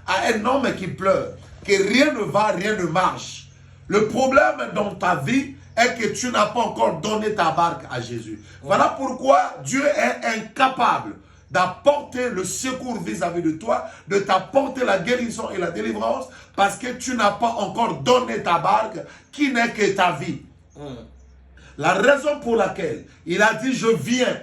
à un homme qui pleure que rien ne va, rien ne marche. Le problème dans ta vie est que tu n'as pas encore donné ta barque à Jésus. Voilà pourquoi Dieu est incapable d'apporter le secours vis-à-vis de toi, de t'apporter la guérison et la délivrance, parce que tu n'as pas encore donné ta barque, qui n'est que ta vie. La raison pour laquelle il a dit « je viens »,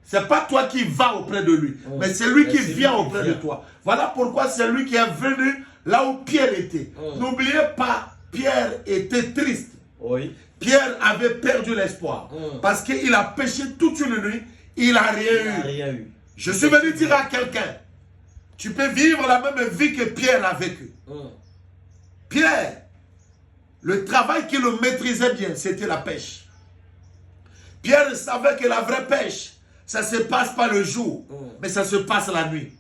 c'est pas toi qui vas auprès de lui, mais c'est lui qui vient auprès de toi. Voilà pourquoi c'est lui qui est venu là où Pierre était. N'oubliez pas, Pierre était triste. Pierre avait perdu l'espoir. Parce qu'il a péché toute une nuit, il n'a rien eu. Je suis venu dire à quelqu'un, tu peux vivre la même vie que Pierre a vécu. Pierre, le travail qu'il maîtrisait bien, c'était la pêche. Pierre savait que la vraie pêche, ça ne se passe pas le jour, mais ça se passe la nuit.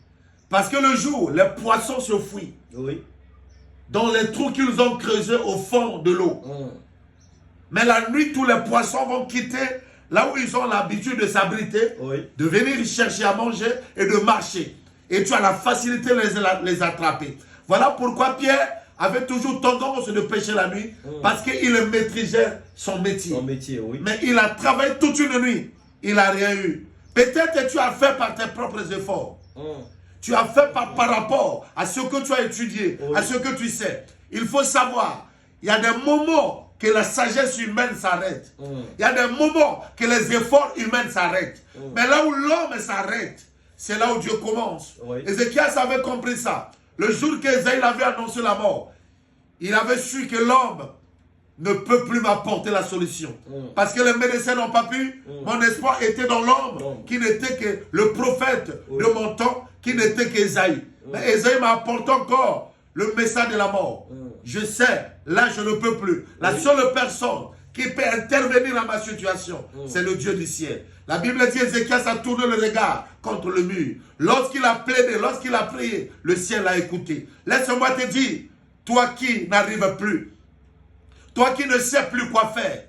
Parce que le jour, les poissons se fuient. Dans les trous qu'ils ont creusés au fond de l'eau. Mais la nuit, tous les poissons vont quitter là où ils ont l'habitude de s'abriter, de venir chercher à manger et de marcher. Et tu as la facilité de les attraper. Voilà pourquoi Pierre avait toujours tendance de pêcher la nuit, parce qu'il maîtrisait son métier. Mais il a travaillé toute une nuit, il n'a rien eu. Peut-être que tu as fait par tes propres efforts. Tu as fait par rapport à ce que tu as étudié, à ce que tu sais. Il faut savoir, il y a des moments que la sagesse humaine s'arrête. Il y a des moments que les efforts humains s'arrêtent. Mais là où l'homme s'arrête, c'est là où Dieu commence. Ézéchias avait compris ça. Le jour qu'Ésaïe avait annoncé la mort, il avait su que l'homme ne peut plus m'apporter la solution. Parce que les médecins n'ont pas pu. Mon espoir était dans l'homme, qui n'était que le prophète de mon temps, qui n'était qu'Ésaïe. Mais Ésaïe m'a apporté encore le message de la mort. Je sais, là je ne peux plus. La seule personne qui peut intervenir dans ma situation, c'est le Dieu du ciel. La Bible dit, Ézéchias a tourné le regard contre le mur. Lorsqu'il a plaidé, lorsqu'il a prié, le ciel l'a écouté. Laisse-moi te dire, toi qui n'arrives plus, toi qui ne sais plus quoi faire,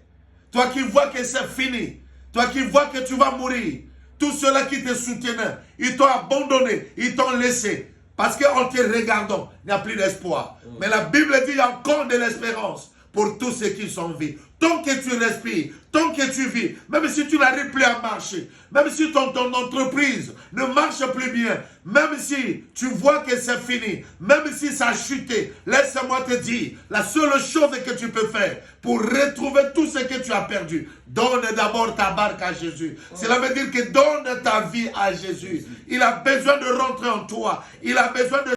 toi qui vois que c'est fini, toi qui vois que tu vas mourir, tous ceux-là qui te soutenaient, ils t'ont abandonné, ils t'ont laissé. Parce qu'en te regardant, il n'y a plus d'espoir. Mais la Bible dit qu'il y a encore de l'espérance pour tous ceux qui sont en vie. Tant que tu respires, tant que tu vis, même si tu n'arrives plus à marcher, même si ton entreprise ne marche plus bien, même si tu vois que c'est fini, même si ça a chuté, laisse-moi te dire, la seule chose que tu peux faire pour retrouver tout ce que tu as perdu, donne d'abord ta barque à Jésus. Cela veut dire que donne ta vie à Jésus. Il a besoin de rentrer en toi. Il a besoin de